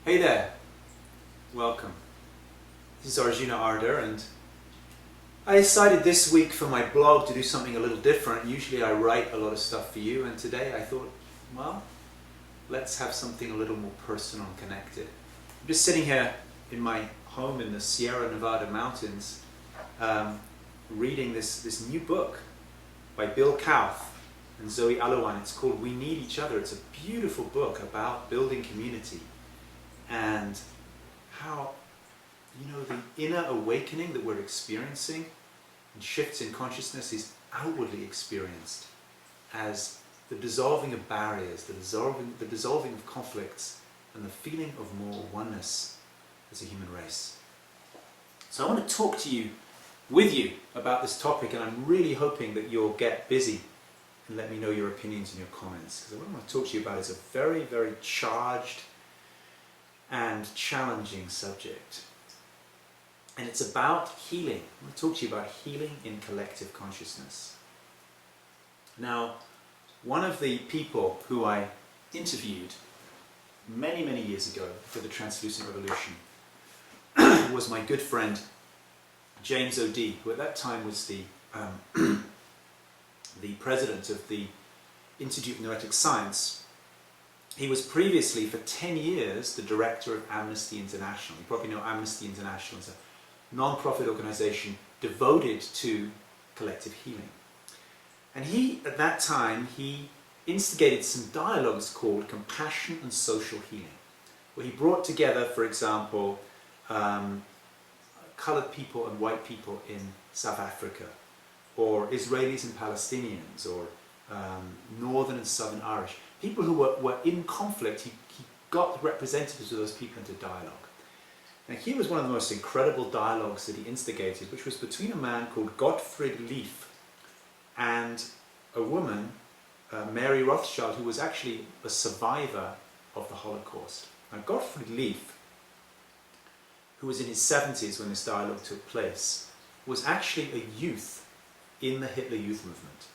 Hey there, welcome. This is Arjuna Ardagh, and I decided this week for my blog to do something a little different. Usually I write a lot of stuff for you, and today I thought, well, let's have something a little more personal and connected. I'm just sitting here in my home in the Sierra Nevada mountains reading this new book by Bill Kauth and Zoe Alawan. It's called We Need Each Other. It's a beautiful book about building community and how, the inner awakening that we're experiencing and shifts in consciousness is outwardly experienced as the dissolving of barriers, the dissolving of conflicts, and the feeling of more oneness as a human race. So I want to talk to you, with you, about this topic, and I'm really hoping that you'll get busy and let me know your opinions and your comments, because what I want to talk to you about is a very, very charged and challenging subject. And it's about healing. I want to talk to you about healing in collective consciousness. Now, one of the people who I interviewed many, many years ago for the Translucent Revolution was my good friend James O'D, who at that time was the president of the Institute of Noetic Science. He was previously, for 10 years, the director of Amnesty International. You probably know Amnesty International is a non-profit organization devoted to collective healing. And he, at that time, he instigated some dialogues called Compassion and Social Healing, where he brought together, for example, colored people and white people in South Africa, or Israelis and Palestinians, or Northern and Southern Irish. People who were in conflict, he got representatives of those people into dialogue. Now, here was one of the most incredible dialogues that he instigated, which was between a man called Gottfried Leaf and a woman, Mary Rothschild, who was actually a survivor of the Holocaust. Now, Gottfried Leaf, who was in his 70s when this dialogue took place, was actually a youth in the Hitler Youth Movement.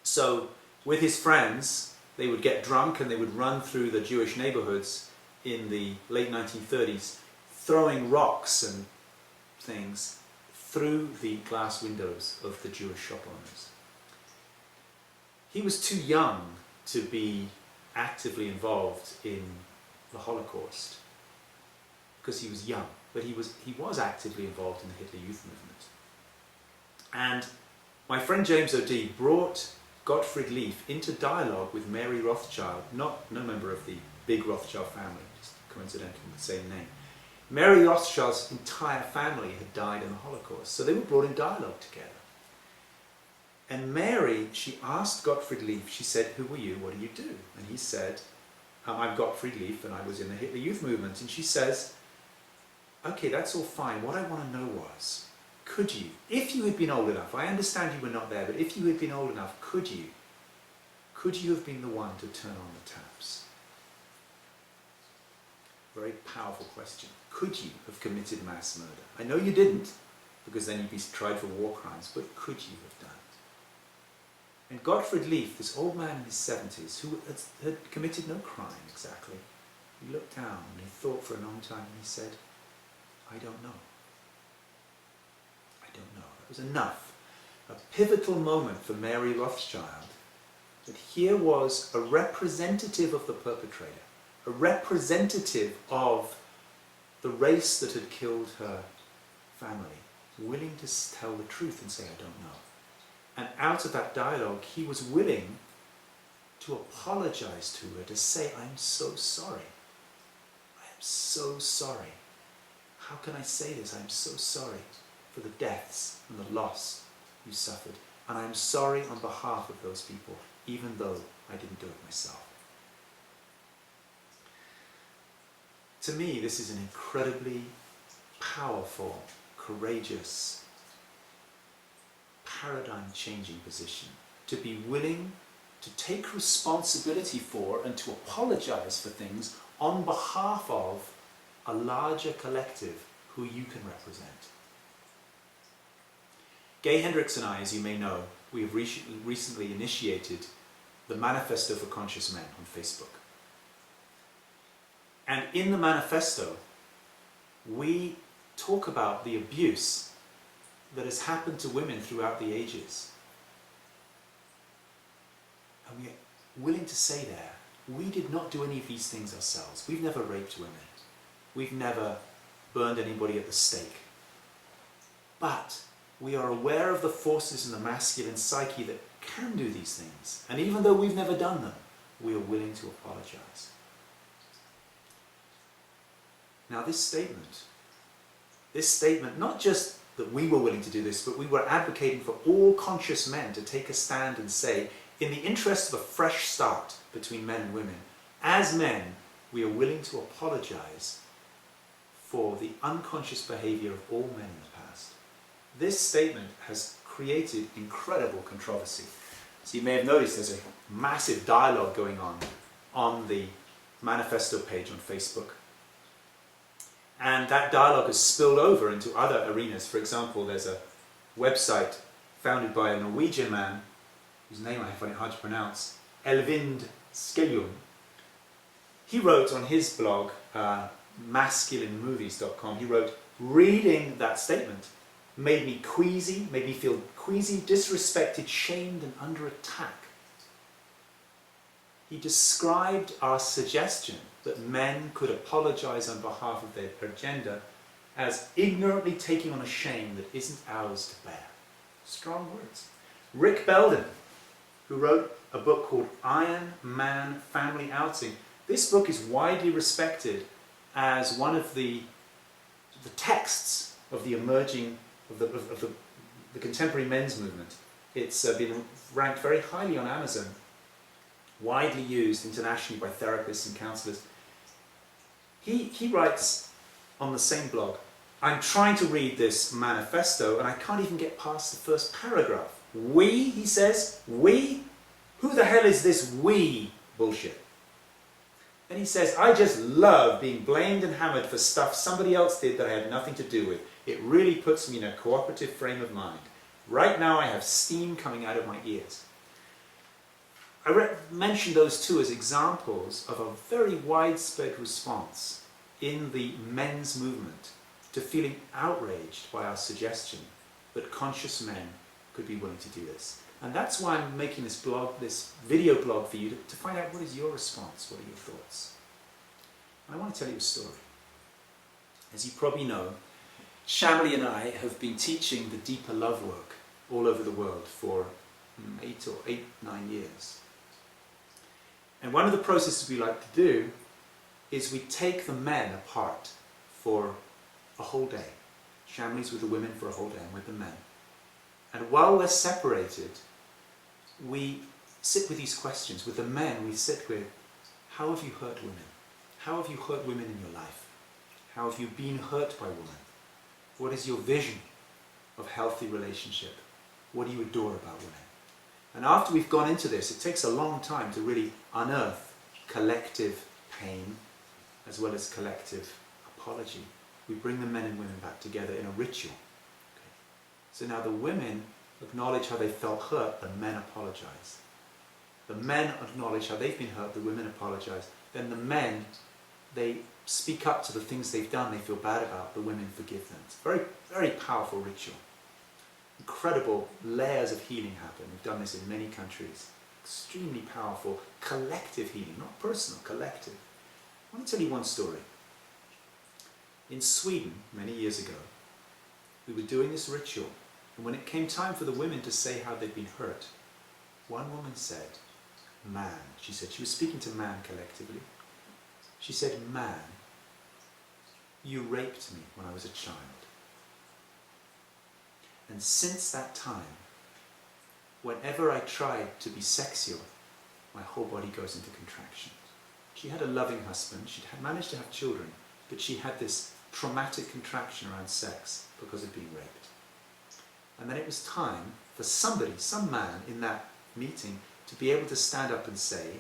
So, with his friends, they would get drunk and they would run through the Jewish neighborhoods in the late 1930s, throwing rocks and things through the glass windows of the Jewish shop owners. He was too young to be actively involved in the Holocaust because he was young, but he was actively involved in the Hitler Youth Movement. And my friend James O'D brought Gottfried Leaf into dialogue with Mary Rothschild, no member of the big Rothschild family, just coincidental with the same name. Mary Rothschild's entire family had died in the Holocaust, so they were brought in dialogue together. And Mary, she asked Gottfried Leaf, she said, "Who are you? What do you do?" And he said, "I'm Gottfried Leaf and I was in the Hitler Youth Movement." And she says, "Okay, that's all fine. What I want to know was, could you, if you had been old enough, I understand you were not there, but if you had been old enough, could you have been the one to turn on the taps?" Very powerful question. Could you have committed mass murder? I know you didn't, because then you'd be tried for war crimes, but could you have done it? And Gottfried Leaf, this old man in his 70s, who had committed no crime exactly, he looked down and he thought for a long time and he said, "I don't know. I don't know." That was enough. A pivotal moment for Mary Rothschild, that here was a representative of the perpetrator, a representative of the race that had killed her family, willing to tell the truth and say, "I don't know." And out of that dialogue, he was willing to apologize to her, to say, "I'm so sorry. I am so sorry. How can I say this? I'm so sorry for the deaths and the loss you suffered. And I'm sorry on behalf of those people, even though I didn't do it myself." To me, this is an incredibly powerful, courageous, paradigm-changing position. To be willing to take responsibility for and to apologize for things on behalf of a larger collective who you can represent. Gay Hendricks and I, as you may know, we have recently initiated the Manifesto for Conscious Men on Facebook. And in the manifesto, we talk about the abuse that has happened to women throughout the ages. And we're willing to say there, we did not do any of these things ourselves. We've never raped women. We've never burned anybody at the stake. But we are aware of the forces in the masculine psyche that can do these things. And even though we've never done them, we are willing to apologize. Now this statement, not just that we were willing to do this, but we were advocating for all conscious men to take a stand and say, in the interest of a fresh start between men and women, as men, we are willing to apologize for the unconscious behavior of all men in the past. This statement has created incredible controversy. So you may have noticed there's a massive dialogue going on the manifesto page on Facebook. And that dialogue has spilled over into other arenas. For example, there's a website founded by a Norwegian man, whose name I find it hard to pronounce, Elvind Skellum. He wrote on his blog, masculinemovies.com, he wrote, reading that statement made me queasy, made me feel queasy, disrespected, shamed and under attack. He described our suggestion that men could apologize on behalf of their gender as ignorantly taking on a shame that isn't ours to bear. Strong words. Rick Belden, who wrote a book called Iron Man Family Outing. This book is widely respected as one of the texts of the emerging, of the contemporary men's movement. It's been ranked very highly on Amazon, widely used internationally by therapists and counselors. He writes on the same blog, I'm trying to read this manifesto and I can't even get past the first paragraph. We, he says, we? Who the hell is this we bullshit? And he says, I just love being blamed and hammered for stuff somebody else did that I had nothing to do with. It really puts me in a cooperative frame of mind. Right now I have steam coming out of my ears. I mentioned those two as examples of a very widespread response in the men's movement to feeling outraged by our suggestion that conscious men could be willing to do this. And that's why I'm making this blog, this video blog for you to find out what is your response, what are your thoughts. And I want to tell you a story. As you probably know, Shamli and I have been teaching the deeper love work all over the world for 9 years. And one of the processes we like to do is we take the men apart for a whole day. Shamli's with the women for a whole day and with the men. And while we're separated, we sit with these questions. With the men, we sit with, how have you hurt women? How have you hurt women in your life? How have you been hurt by women? What is your vision of healthy relationship? What do you adore about women? And after we've gone into this, it takes a long time to really unearth collective pain as well as collective apology. We bring the men and women back together in a ritual. Okay. So now the women acknowledge how they felt hurt, the men apologize. The men acknowledge how they've been hurt, the women apologize. Then the men, they speak up to the things they've done, they feel bad about, the women forgive them. It's a very, very powerful ritual. Incredible layers of healing happen. We've done this in many countries. Extremely powerful collective healing, not personal, collective. I want to tell you one story. In Sweden, many years ago, we were doing this ritual, and when it came time for the women to say how they'd been hurt, one woman said, man, she said, she was speaking to man collectively. She said, man, you raped me when I was a child. And since that time, whenever I tried to be sexual, my whole body goes into contraction. She had a loving husband, she'd managed to have children, but she had this traumatic contraction around sex because of being raped. And then it was time for somebody, some man in that meeting, to be able to stand up and say,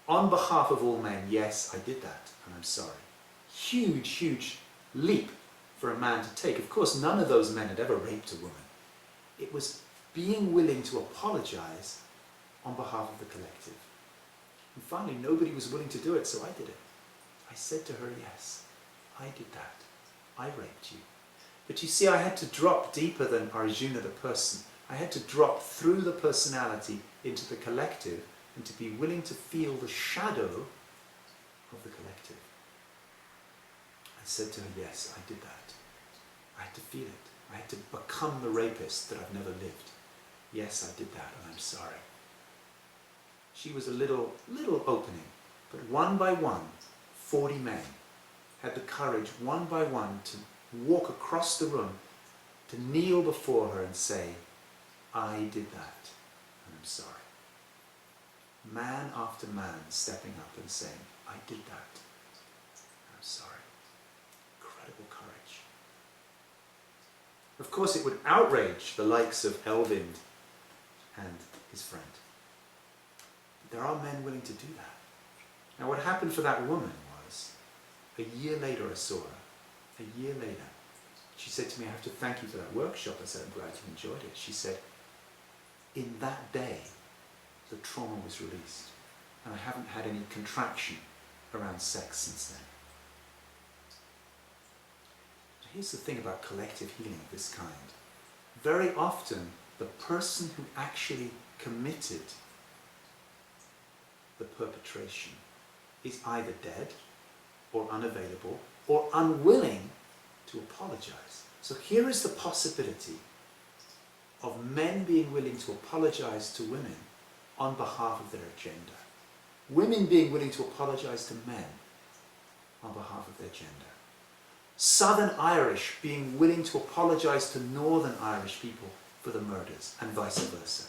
on behalf of all men, yes, I did that, and I'm sorry. Huge, huge leap for a man to take. Of course, none of those men had ever raped a woman. It was being willing to apologize on behalf of the collective. And finally, nobody was willing to do it, so I did it. I said to her, yes, I did that. I raped you. But you see, I had to drop deeper than Arjuna the person. I had to drop through the personality into the collective and to be willing to feel the shadow of the collective. I said to her, yes, I did that. I had to feel it. I had to become the rapist that I've never lived. Yes, I did that, and I'm sorry. She was a little opening, but one by one, 40 men had the courage, one by one, to walk across the room, to kneel before her and say, I did that, and I'm sorry. Man after man stepping up and saying, I did that, and I'm sorry. Incredible courage. Of course, it would outrage the likes of Elvind and his friend. But there are men willing to do that. Now, what happened for that woman was, a year later I saw her. A year later, she said to me, I have to thank you for that workshop. I said, I'm glad you enjoyed it. She said, in that day, the trauma was released, and I haven't had any contraction around sex since then. Here's the thing about collective healing of this kind. Very often, the person who actually committed the perpetration is either dead or unavailable or unwilling to apologize. So here is the possibility of men being willing to apologize to women on behalf of their agenda. Women being willing to apologize to men on behalf of their agenda. Southern Irish being willing to apologize to Northern Irish people for the murders, and vice versa.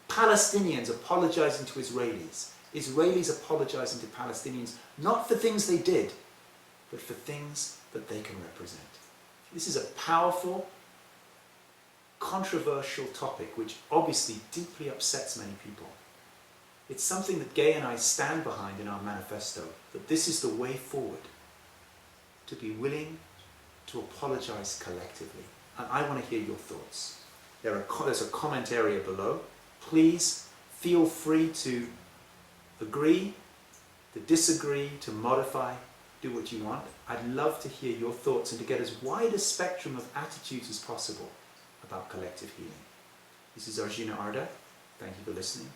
Palestinians apologizing to Israelis. Israelis apologizing to Palestinians, not for things they did, but for things that they can represent. This is a powerful, controversial topic which obviously deeply upsets many people. It's something that Gay and I stand behind in our manifesto, that this is the way forward, to be willing to apologize collectively. And I want to hear your thoughts. There's a comment area below. Please feel free to agree, to disagree, to modify, do what you want. I'd love to hear your thoughts and to get as wide a spectrum of attitudes as possible about collective healing. This is Arjuna Ardagh. Thank you for listening.